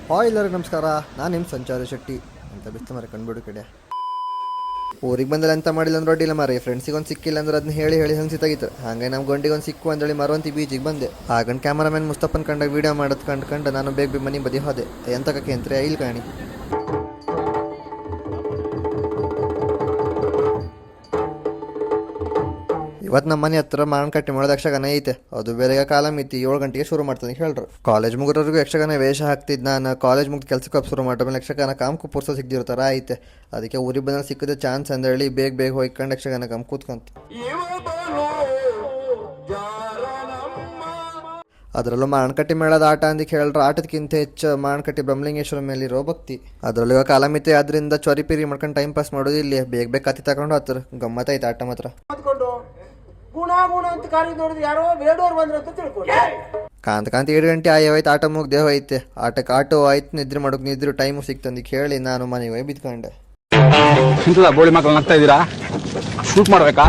Hi ಎಲ್ಲರಿಗೂ ನಮಸ್ಕಾರ. ನಾನು ನಿಮ್ಮ ಸಂಚಾರ ಶೆಟ್ಟಿ ಅಂತ ಬಿಸ್ತು ಮರ ಕಂಡುಬಿಡು ಕಡೆ ಊರಿಗೆ ಬಂದಲ್ಲಿ ಅಂತ ಮಾಡಿಲ್ಲ ಅಂದ್ರೆ ಅಡ್ಡಿಲ್ಲ ಮಾರಿ. ಫ್ರೆಂಡ್ಸಿಗೊಂದು ಸಿಕ್ಕಿಲ್ಲ ಅಂದ್ರೆ ಅದನ್ನ ಹೇಳಿ ಹೇಳಿ ಹಂಸಿ ತೆಗಿತು. ಹಾಗೆ ನಮ್ಮ ಗಂಡಿಗೊಂದು ಸಿಕ್ಕು ಅಂದೇಳಿ ಮರವಂತಿ ಬೀಚಿಗೆ ಬಂದೆ. ಹಾಗಂಡು ಕ್ಯಾಮರಾಮನ್ ಮುಸ್ತಫನ್ ಕಂಡಾಗ ವೀಡಿಯೋ ಮಾಡೋದು ಕಂಡು ನಾನು ಬೇಗ ಮನೆ ಬದಿ ಹೋದೆ. ಎಂತಕಕ್ಕೆ ಅಂತಾರೆ ಇಲ್ಲಿ ಕಾಣಿ. ಇವತ್ತು ನಮ್ಮ ಮನೆ ಹತ್ರ ಮಾವಿನಕಟ್ಟೆ ಮಾಡೋದು ಯಕ್ಷಗಾನ ಐತೆ. ಅದು ಬೇರೆ ಕಾಲ ಮಿತಿ 7 ಗಂಟೆಗೆ ಶುರು ಮಾಡ್ತಾನೆ ಹೇಳ್ರು. ಕಾಲೇಜ್ ಮುಗಿರೋರಿಗೂ ಯಕ್ಷಗಾನ ವೇಷ ಹಾಕ್ತಿದ್ದು. ನಾನು ಕಾಲೇಜ್ ಮುಗಿದು ಕೆಲಸಕ್ಕೆ ಶುರು ಮಾಡಿದ್ಮೇಲೆ ಯಕ್ಷಗಾನ ಕಾಮ್ಕು ಪುರ್ಸ ಸಿಗ್ದಿರೋ ಥರ ಐತೆ. ಅದಕ್ಕೆ ಊರಿಗೆ ಬಂದಲ್ಲಿ ಸಿಕ್ಕಿದ ಚಾನ್ಸ್ ಅಂದೇಳಿ ಬೇಗ ಹೋಯ್ಕೊಂಡು ಯಕ್ಷಗಾನ ಕಾಮ್ ಕೂತ್ಕೊಂತ. ಅದರಲ್ಲೂ ಮಾವಿನಕಟ್ಟೆ ಮೇಳದ ಆಟ ಅಂದಿಕ್ಕೆ ಹೇಳ್ರ ಆಟದಕ್ಕಿಂತ ಹೆಚ್ಚು ಮಾವಿನಕಟ್ಟೆ ಬ್ರಹ್ಮಲಿಂಗೇಶ್ವರ ಮೇಲಿರೋ ಭಕ್ತಿ. ಅದರಲ್ಲೂ ಇವಾಗ ಕಾಲಮಿತಿ ಆದ್ರಿಂದ ಚೊರಿಪಿರಿ ಮಾಡ್ಕೊಂಡು ಟೈಮ್ ಪಾಸ್ ಮಾಡೋದು ಇಲ್ಲಿ. ಬೇಗ ಕತ್ತಿ ತಗೊಂಡು ಹತ್ರ ಗಮ್ಮತ್ತೈತೆ ಆಟ ಮಾತ್ರ. ಕಾಂತ 7 ಗಂಟೆ ಆಯ್ತು, ಆಟ ಮುಗ್ದೇ ಹೋಯ್ತೆ. ಆಟೋ ಆಯ್ತು, ನಿದ್ರೆ ಮಾಡೋಕೆ ನಿದ್ರೆ ಟೈಮು ಸಿಕ್ತಂದು ಹೇಳಿ ನಾನು ಮನೆಗೆ ಹೋಗಿ ಬಿದ್ಕೊಂಡೆ. ಬೋಳಿ ಮಕ್ಕಳು ನಗ್ತಾ ಇದ್ದೀರಾ? ಶೂಟ್ ಮಾಡ್ಬೇಕಾ?